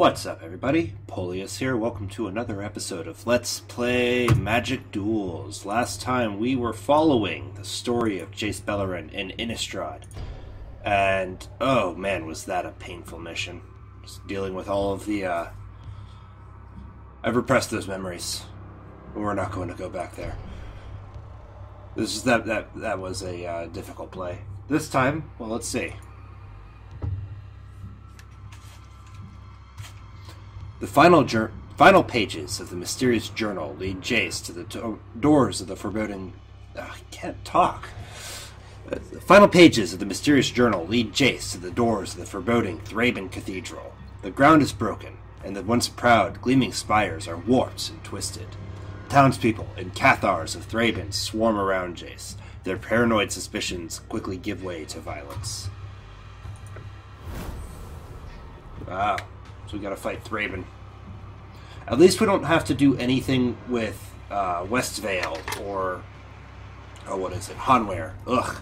What's up, everybody? Polius here. Welcome to another episode of Let's Play Magic Duels. Last time we were following the story of Jace Beleren in Innistrad. And, oh man, was that a painful mission. Just dealing with all of the, I've repressed those memories. We're not going to go back there. That was a difficult play. This time, well, let's see. The final pages of the mysterious journal lead Jace to the doors of the forbidden... I can't talk. The final pages of the mysterious journal lead Jace to the doors of the foreboding Thraben Cathedral. The ground is broken, and the once proud, gleaming spires are warped and twisted. Townspeople and Cathars of Thraben swarm around Jace. Their paranoid suspicions quickly give way to violence. Wow. So we gotta fight Thraben. At least we don't have to do anything with Westvale or... oh, what is it? Hanweir. Ugh.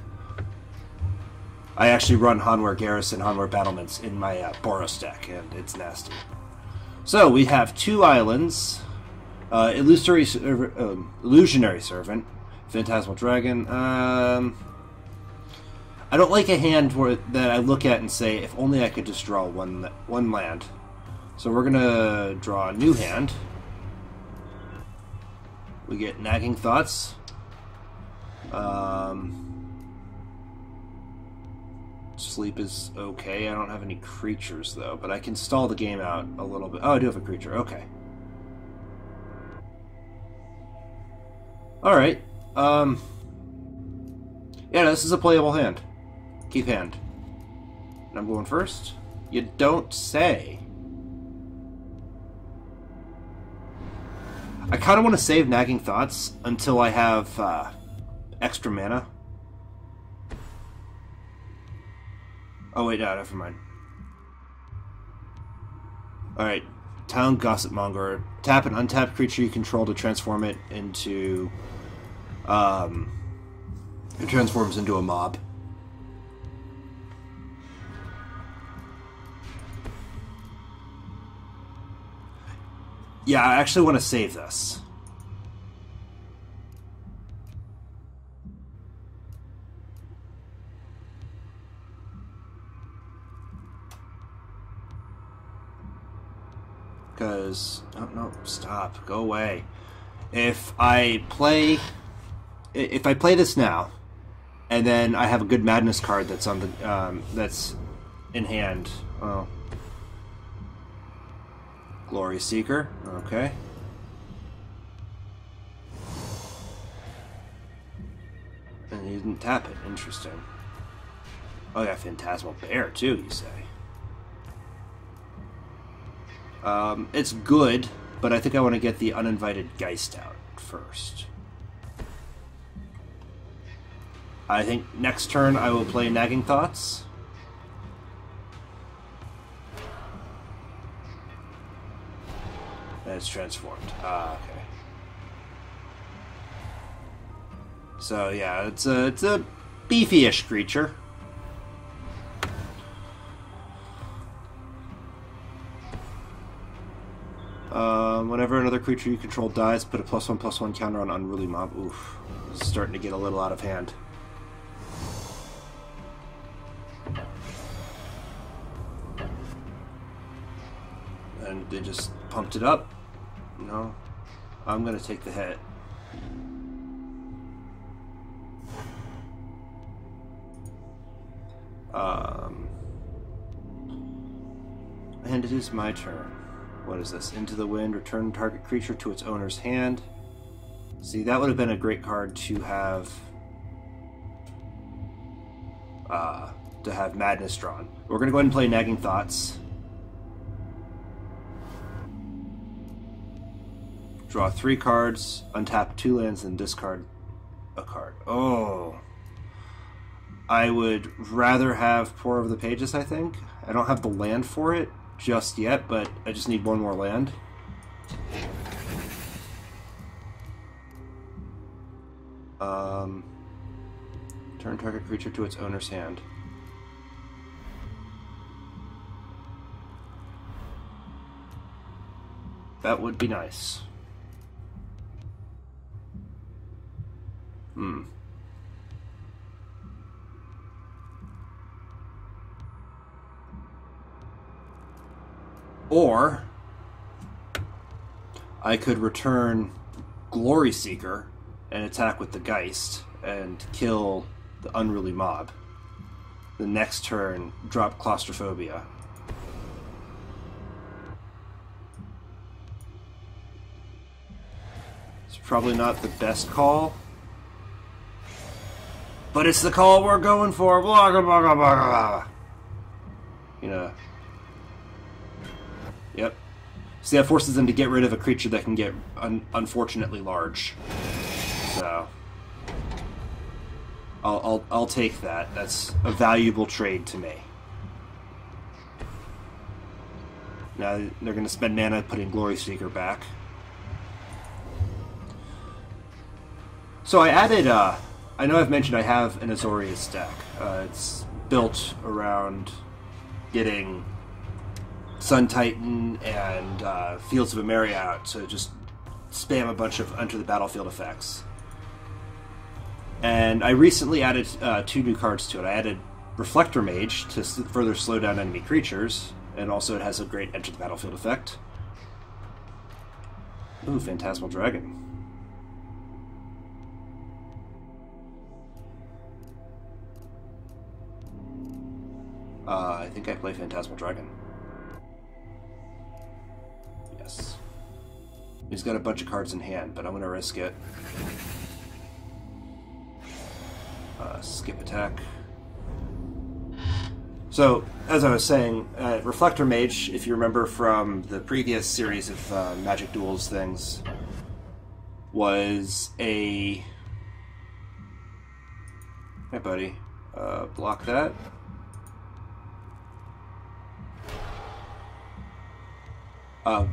I actually run Hanweir Garrison, Hanweir Battlements in my Boros deck, and it's nasty. So, we have two islands. Illusionary Servant. Phantasmal Dragon. I don't like a hand that I look at and say, if only I could just draw one land. So we're gonna draw a new hand. We get Nagging Thoughts. Sleep is okay. I don't have any creatures though, but I can stall the game out a little bit. Oh, I do have a creature. Okay. Alright. Yeah, this is a playable hand. Keep hand. And I'm going first? You don't say. I kind of want to save Nagging Thoughts until I have extra mana. Oh wait, no, never mind. Alright, Town Gossip Monger. Tap an untapped creature you control to transform it into... it transforms into a mob. Yeah, I actually want to save this. Because... oh, no, stop. Go away. If I play this now, and then I have a good Madness card that's on the that's in hand. Oh. Glory Seeker, okay. And he didn't tap it, interesting. Oh yeah, Phantasmal Bear too, you say. It's good, but I think I want to get the Uninvited Geist out first. I think next turn I will play Nagging Thoughts. And it's transformed. Ah, okay. So yeah, it's a beefy-ish creature. Whenever another creature you control dies, put a +1/+1 counter on Unruly Mob. Oof. This is starting to get a little out of hand. And they just pumped it up. No. I'm gonna take the hit. And it is my turn. What is this? Into the Wind, return target creature to its owner's hand. See, that would have been a great card to have Madness drawn. We're gonna go ahead and play Nagging Thoughts. Draw 3 cards, untap 2 lands, and discard a card. Oh. I would rather have Pour Over the Pages, I think. I don't have the land for it just yet, but I just need one more land. Turn target creature to its owner's hand. That would be nice. Or I could return Glory Seeker and attack with the Geist and kill the unruly mob. The next turn, drop Claustrophobia. It's probably not the best call, but it's the call we're going for. Blah, blah, blah, blah, blah. You know. Yep. So that forces them to get rid of a creature that can get unfortunately large. So I'll take that. That's a valuable trade to me. Now they're going to spend mana putting Glory Seeker back. So I added, I know I've mentioned I have an Azorius deck. It's built around getting Sun Titan and Fields of Emeria out to just spam a bunch of enter the battlefield effects. And I recently added 2 new cards to it. I added Reflector Mage to further slow down enemy creatures, and also it has a great enter the battlefield effect. Ooh, Phantasmal Dragon. I think I play Phantasmal Dragon. Yes. He's got a bunch of cards in hand, but I'm going to risk it. Skip attack. So, as I was saying, Reflector Mage, if you remember from the previous series of Magic Duels things, was a... Hey, buddy. Block that.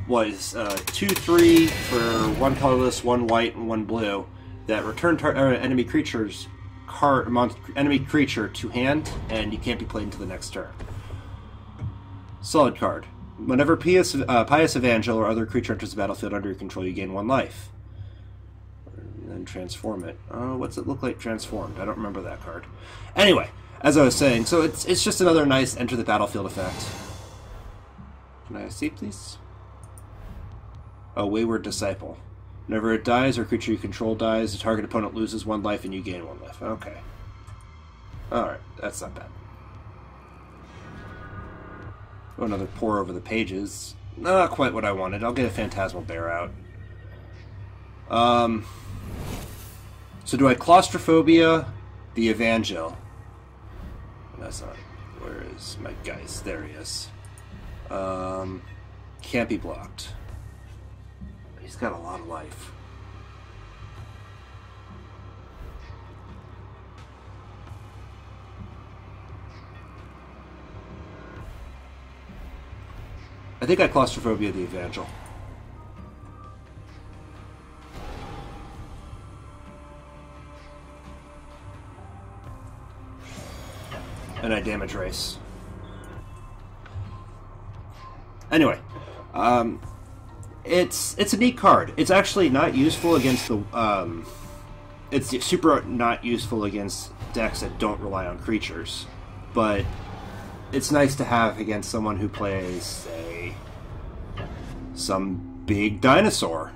Was 2/3 for 1 colorless, 1 white, and 1 blue that return enemy creatures enemy creature to hand, and you can't be played until the next turn. Solid card. Whenever Pious Evangel or other creature enters the battlefield under your control, you gain 1 life. And then transform it. What's it look like transformed? I don't remember that card. Anyway, as I was saying, so it's just another nice enter the battlefield effect. Can I see, please? A Wayward Disciple. Whenever it dies or a creature you control dies, the target opponent loses 1 life and you gain 1 life. Okay. Alright, that's not bad. Oh, another pour over the pages. Not quite what I wanted. I'll get a Phantasmal Bear out. So do I Claustrophobia the Evangel? That's not... Where is my Geist? There he is. Can't be blocked. He's got a lot of life. I think I Claustrophobia the Evangel. And I damage race. Anyway, it's a neat card. It's actually not useful against the it's super not useful against decks that don't rely on creatures, but it's nice to have against someone who plays, say, some big dinosaur.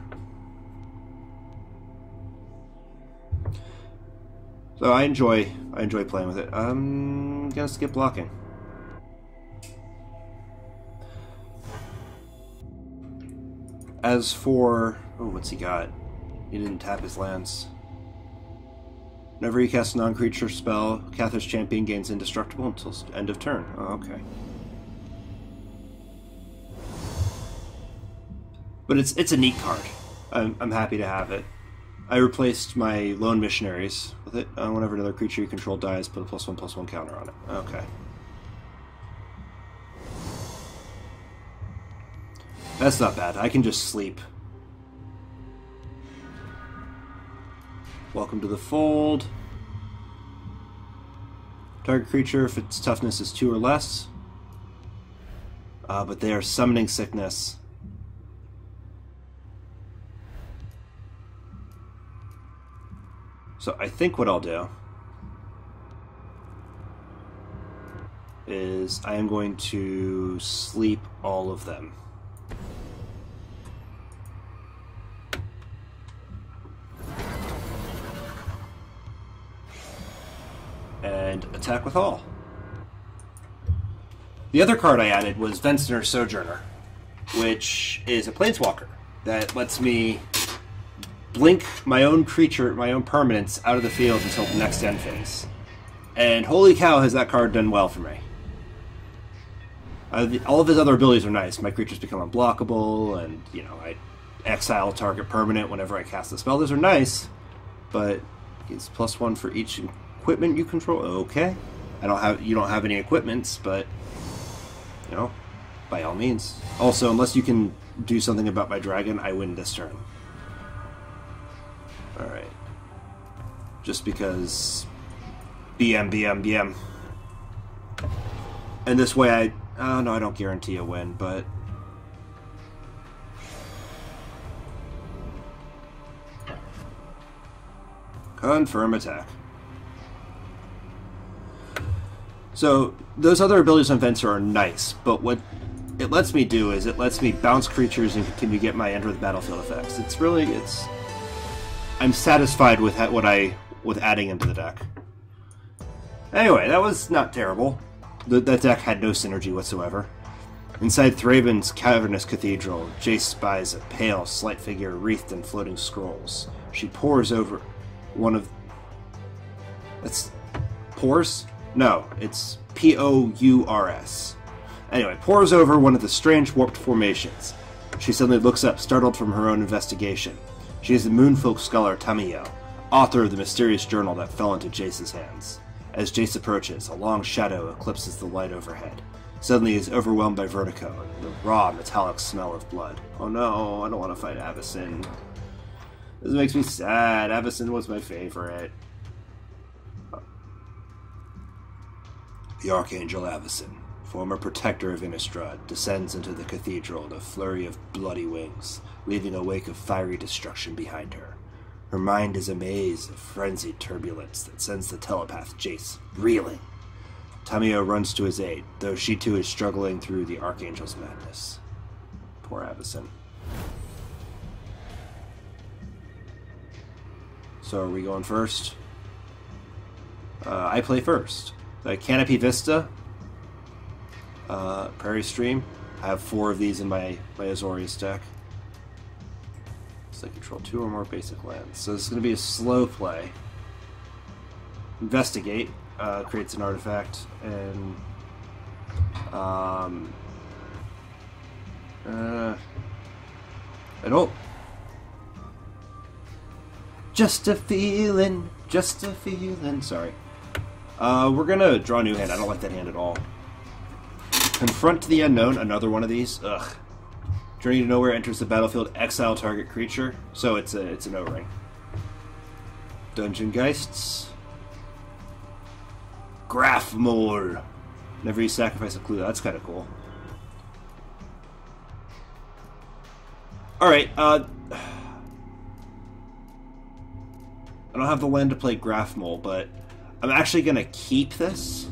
So I enjoy playing with it. I'm gonna skip blocking. As for... Oh, what's he got? He didn't tap his lands. Whenever you cast a non-creature spell, Cathar's Champion gains indestructible until end of turn. Oh, okay. But it's a neat card. I'm happy to have it. I replaced my Lone Missionaries with it. Whenever another creature you control dies, put a +1/+1 counter on it. Okay. That's not bad. I can just sleep. Welcome to the fold. Target creature, if its toughness is 2 or less. But they are summoning sickness. So I think what I'll do is I am going to sleep all of them. And attack with all. The other card I added was Vensener Sojourner, which is a planeswalker that lets me blink my own creature, my own permanents, out of the field until the next end phase. And holy cow, has that card done well for me. All of his other abilities are nice. My creatures become unblockable, and, you know, I exile target permanent whenever I cast a spell. Those are nice, but it's +1 for each equipment you control. Okay. You don't have any equipments, but, you know, by all means. Also, unless you can do something about my dragon, I win this turn. Alright. Just because BM. And this way no, I don't guarantee a win, but confirm attack. So those other abilities on Venser are nice, but what it lets me do is it lets me bounce creatures and continue to get my enter the battlefield effects. I'm satisfied with with adding into the deck. Anyway, that was not terrible. That deck had no synergy whatsoever. Inside Thraben's cavernous cathedral, Jace spies a pale, slight figure wreathed in floating scrolls. She pores over one of... That's... Pores? No, it's P-O-U-R-S. Anyway, pores over one of the strange warped formations. She suddenly looks up, startled from her own investigation. She is the moonfolk scholar Tamiyo, author of the mysterious journal that fell into Jace's hands. As Jace approaches, a long shadow eclipses the light overhead. Suddenly he is overwhelmed by vertigo and the raw, metallic smell of blood. Oh no, I don't want to fight Avacyn. This makes me sad. Avacyn was my favorite. The Archangel Avacyn, former protector of Innistrad, descends into the cathedral in a flurry of bloody wings, leaving a wake of fiery destruction behind her. Her mind is a maze of frenzied turbulence that sends the telepath Jace reeling. Tamiyo runs to his aid, though she too is struggling through the Archangel's madness. Poor Avacyn. So are we going first? I play first. Canopy Vista, Prairie Stream. I have 4 of these in my Azorius deck. So I control 2 or more basic lands. So this is going to be a slow play. Investigate creates an artifact, and I don't. Just a feeling. Sorry. We're gonna draw a new hand. I don't like that hand at all. Confront the Unknown, another one of these. Ugh. Journey to Nowhere enters the battlefield, exile target creature. So it's an O-ring. Dungeon Geists. Grafmole. Whenever you sacrifice a clue, that's kind of cool. Alright, I don't have the land to play Grafmole, but I'm actually going to keep this.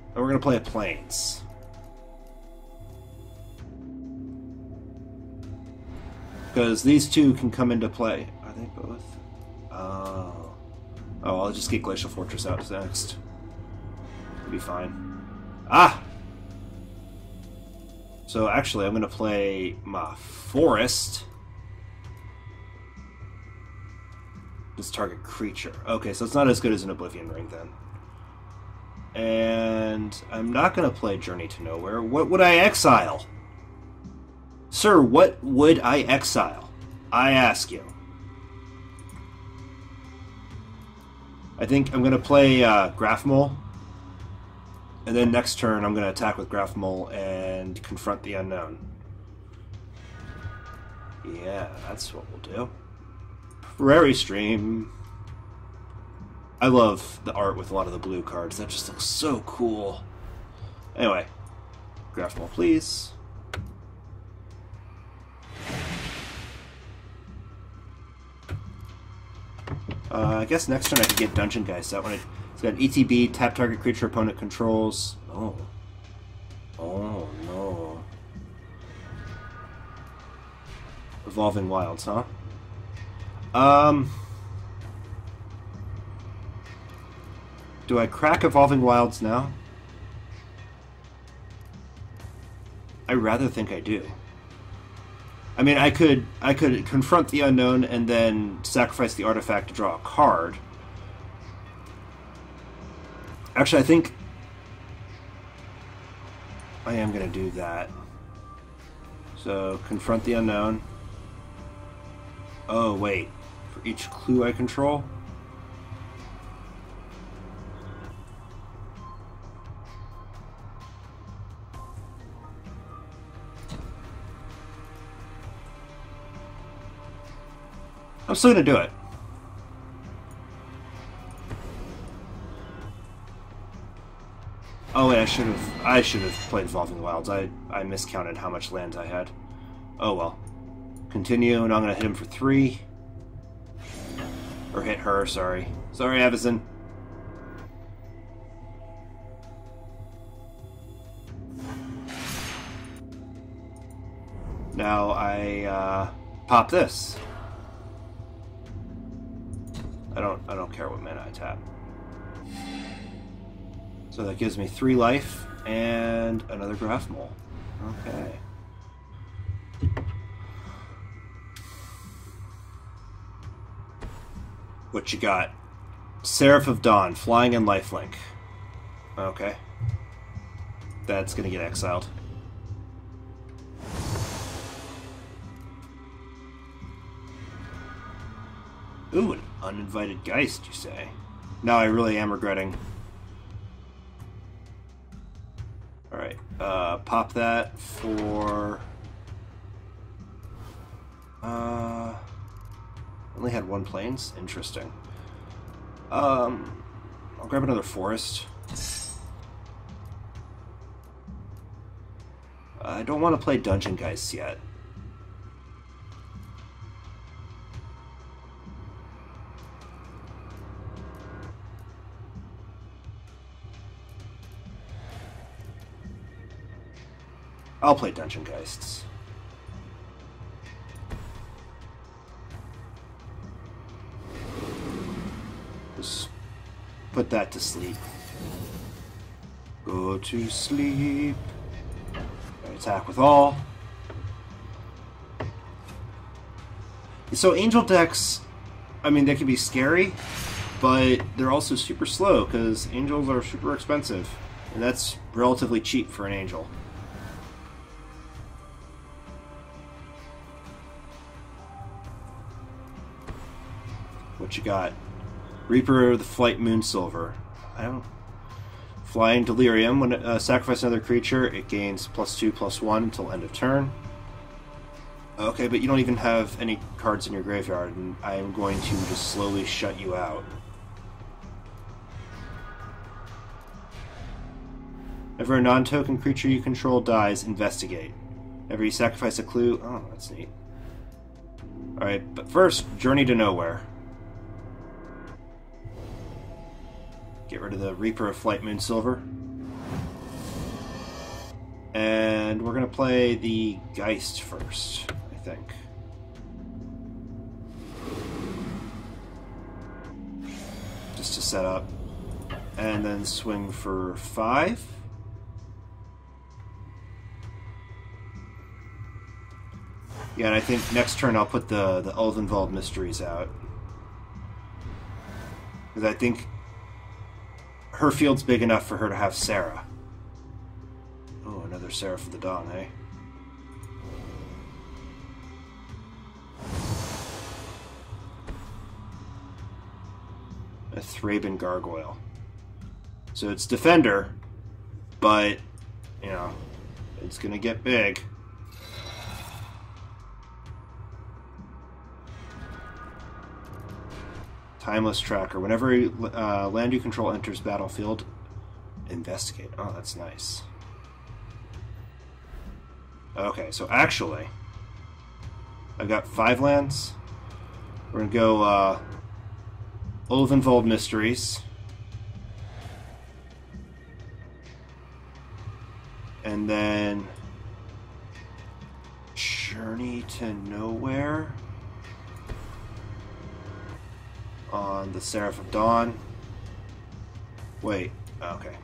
And we're going to play a Plains. Because these two can come into play. Are they both? Oh, I'll just get Glacial Fortress out next. It'll be fine. Ah! So actually, I'm going to play my Forest. This target creature. Okay, so it's not as good as an Oblivion Ring then. And I'm not going to play Journey to Nowhere. What would I exile? Sir, what would I exile? I ask you. I think I'm going to play Grafmole. And then next turn I'm going to attack with Grafmole and confront the Unknown. Yeah, that's what we'll do. Prairie Stream. I love the art with a lot of the blue cards. That just looks so cool. Anyway, Grafmole, please. I guess next turn I could get Dungeon Geist. That one, it's got an ETB, tap target creature opponent controls. Oh. Oh, no. Evolving Wilds, huh? Do I crack Evolving Wilds now? I rather think I do. I mean, I could confront the unknown and then sacrifice the artifact to draw a card. Actually, I think I am going to do that. So, confront the unknown. Oh, wait. For each clue I control? I'm still gonna do it. Oh wait, I should have played Evolving Wilds. I miscounted how much land I had. Oh well. Continue, and I'm gonna hit him for 3. Or hit her, sorry. Sorry, Avison. Now I pop this. I don't care what mana I tap. So that gives me 3 life and another Graph Mole. Okay. What you got? Seraph of Dawn, flying and lifelink. Okay. That's gonna get exiled. Ooh, an uninvited Geist, you say? Now I really am regretting. Alright, pop that for... only had 1 plains? Interesting. I'll grab another forest. I don't want to play Dungeon Geist yet. I'll play Dungeon Geists. Just put that to sleep. Go to sleep. Attack with all. So angel decks, I mean, they can be scary, but they're also super slow because angels are super expensive, and that's relatively cheap for an angel. What you got? Reaper of the Flight Moonsilver. I don't... Flying Delirium. When sacrifice another creature, it gains +2/+1 until end of turn. Okay, but you don't even have any cards in your graveyard, and I am going to just slowly shut you out. Whenever a non-token creature you control dies, investigate. Whenever you sacrifice a clue... Oh, that's neat. Alright, but first, Journey to Nowhere. Get rid of the Reaper of Flight Moonsilver. And we're going to play the Geist first, I think. Just to set up. And then swing for 5. Yeah, and I think next turn I'll put the Ulvenwald Mysteries out. Because I think her field's big enough for her to have Sarah. Oh, another Seraph of the Dawn, eh? A Thraben Gargoyle. So it's Defender, but, you know, it's gonna get big. Timeless Tracker. Whenever land you control enters battlefield, investigate. Oh, that's nice. Okay, so actually, I've got 5 lands. We're going to go Ulvenvold Mysteries. And then Journey to Nowhere on the Seraph of Dawn. Wait, okay.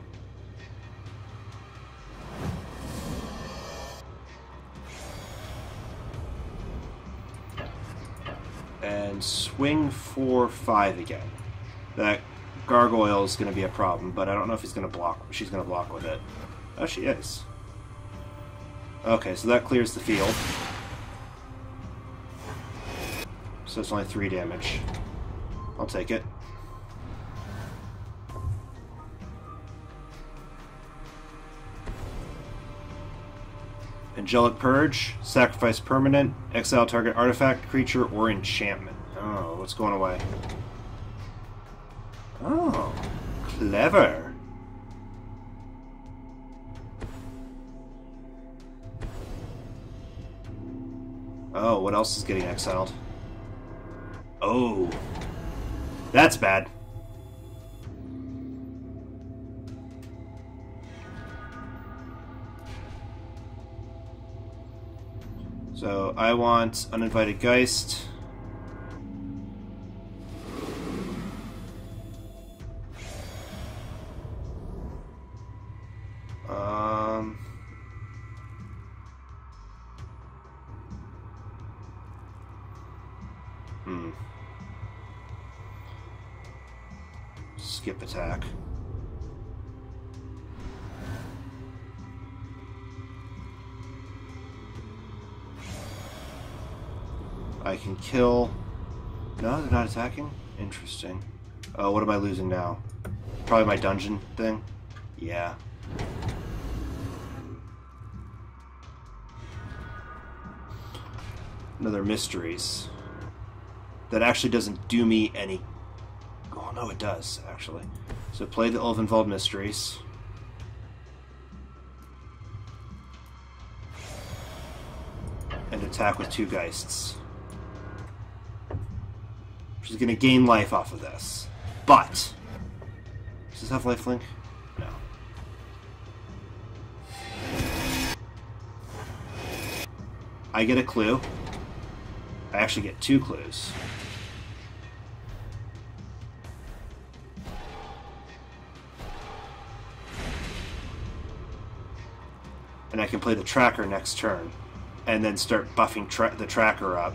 And swing for 5 again. That gargoyle is going to be a problem, but I don't know if he's going to block. She's going to block with it. Oh, she is. Okay, so that clears the field. So it's only 3 damage. I'll take it. Angelic Purge, sacrifice permanent, exile target artifact, creature, or enchantment. Oh, what's going away? Oh, clever. Oh, what else is getting exiled? Oh, that's bad. So I want Uninvited Geist. Skip attack. I can kill... No, they're not attacking? Interesting. Oh, what am I losing now? Probably my dungeon thing? Yeah. Another Mysteries. That actually doesn't do me any... Oh, no, it does, actually. So play the Ulvenvold Mysteries. And attack with 2 Geists. She's going to gain life off of this. But... Does this have lifelink? No. I get a clue. I actually get 2 clues. And I can play the tracker next turn. And then start buffing the tracker up.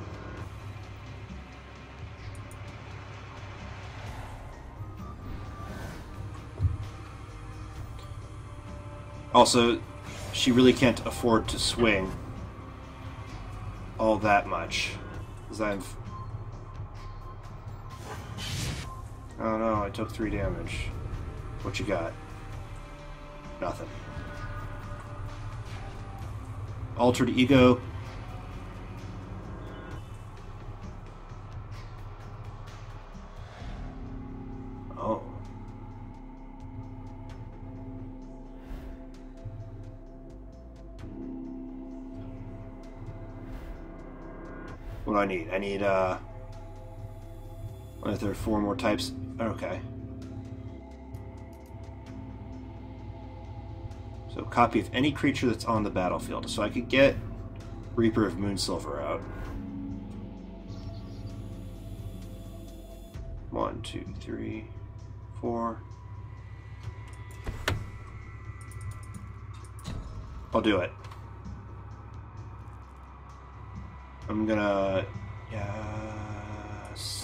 Also, she really can't afford to swing all that much. Because I've... Oh no, I took 3 damage. What you got? Nothing. Altered Ego. Oh. What do I need? I need, if there are 4 more types. Okay. So copy of any creature that's on the battlefield. So I could get Reaper of Moonsilver out. 1, 2, 3, 4. I'll do it. I'm gonna... Yes...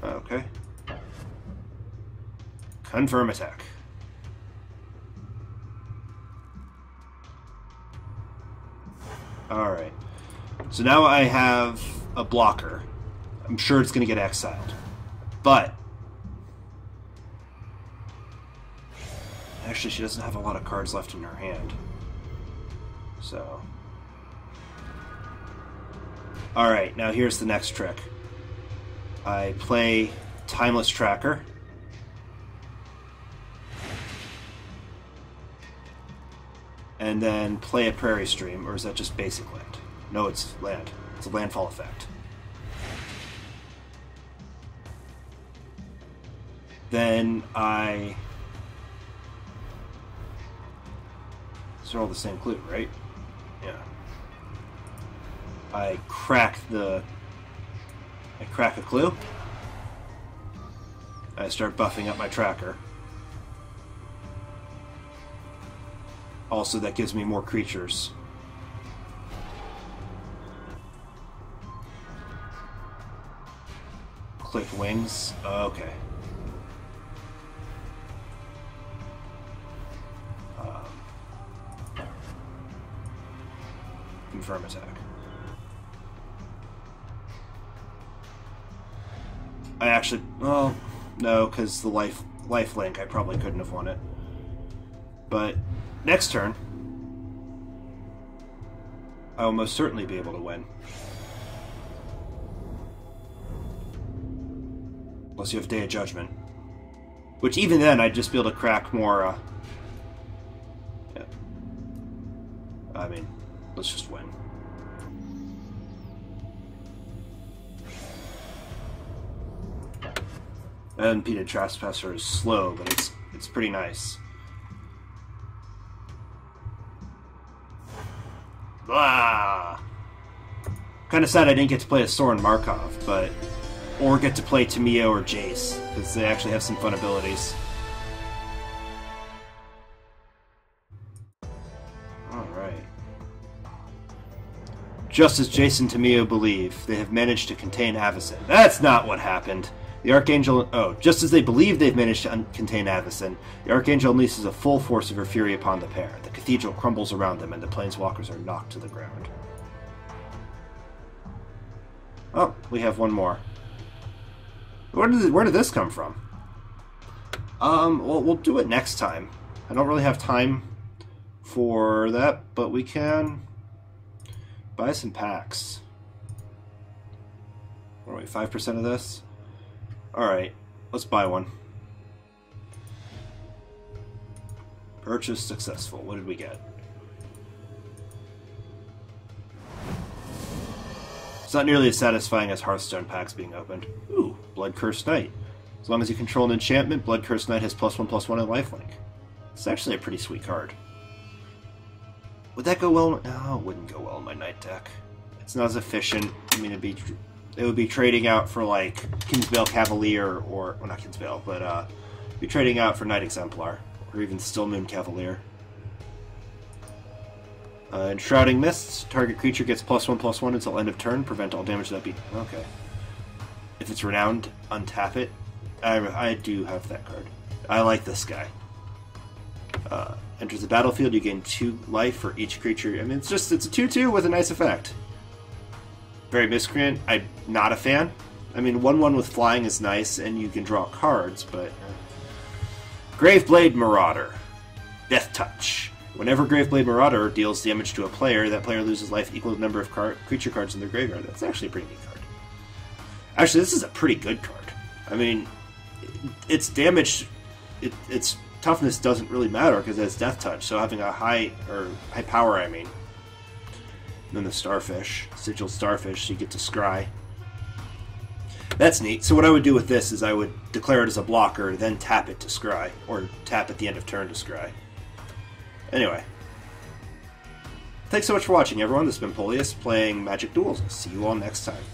Okay. Confirm attack. Alright. So now I have a blocker. I'm sure it's going to get exiled. But... Actually, she doesn't have a lot of cards left in her hand. So... Alright, now here's the next trick. I play Timeless Tracker, and then play a prairie stream, or is that just basic land? No, it's land. It's a landfall effect. Then I... These are all the same clue, right? Yeah. I crack a clue. I start buffing up my tracker. Also, that gives me more creatures. Click wings. Okay. Confirm attack. I actually... Well, no, because the life link, I probably couldn't have won it. But next turn, I will most certainly be able to win. Unless you have Day of Judgment. Which even then, I'd just be able to crack more... yeah. I mean, let's just win. Unimpeded Trespasser is slow, but it's pretty nice. Ah! Kind of sad I didn't get to play a Soren Markov, or get to play Tamio or Jace, because they actually have some fun abilities. Alright. Just as Jace and Tamio believe, they have managed to contain Avacyn. That's not what happened! The Archangel... Oh, just as they believe they've managed to contain Avacyn, the Archangel unleashes a full force of her fury upon the pair. The cathedral crumbles around them, and the planeswalkers are knocked to the ground. Oh, we have one more. Where did this come from? Well, we'll do it next time. I don't really have time for that, but we can buy some packs. What are we, 5% of this? Alright, let's buy one. Purchase successful. What did we get? It's not nearly as satisfying as Hearthstone packs being opened. Ooh, Blood-Cursed Knight. As long as you control an enchantment, Blood-Cursed Knight has +1/+1 in lifelink. It's actually a pretty sweet card. Would that go well? No, it wouldn't go well in my Knight deck. It's not as efficient. I mean, it would be trading out for, like, Kinsbale Cavalier, or... Well, not Kinsbale, but, be trading out for Knight Exemplar, or even Stillmoon Cavalier. Enshrouding Mists. Target creature gets +1/+1 until end of turn. Prevent all damage that be... Okay. If it's Renowned, untap it. I do have that card. I like this guy. Enters the battlefield, you gain 2 life for each creature. I mean, it's a 2/2 with a nice effect. Very Miscreant, I'm not a fan. I mean, 1/1 with flying is nice, and you can draw cards, but... Graveblade Marauder. Death Touch. Whenever Graveblade Marauder deals damage to a player, that player loses life equal to the number of creature cards in their graveyard. That's actually a pretty neat card. Actually, this is a pretty good card. I mean, its damage... its toughness doesn't really matter, because it has Death Touch, so having a high power, I mean... And then the Starfish, Sigil Starfish, so you get to scry. That's neat. So what I would do with this is I would declare it as a blocker, then tap it to scry, or tap at the end of turn to scry. Anyway. Thanks so much for watching, everyone. This has been Polius playing Magic Duels. I'll see you all next time.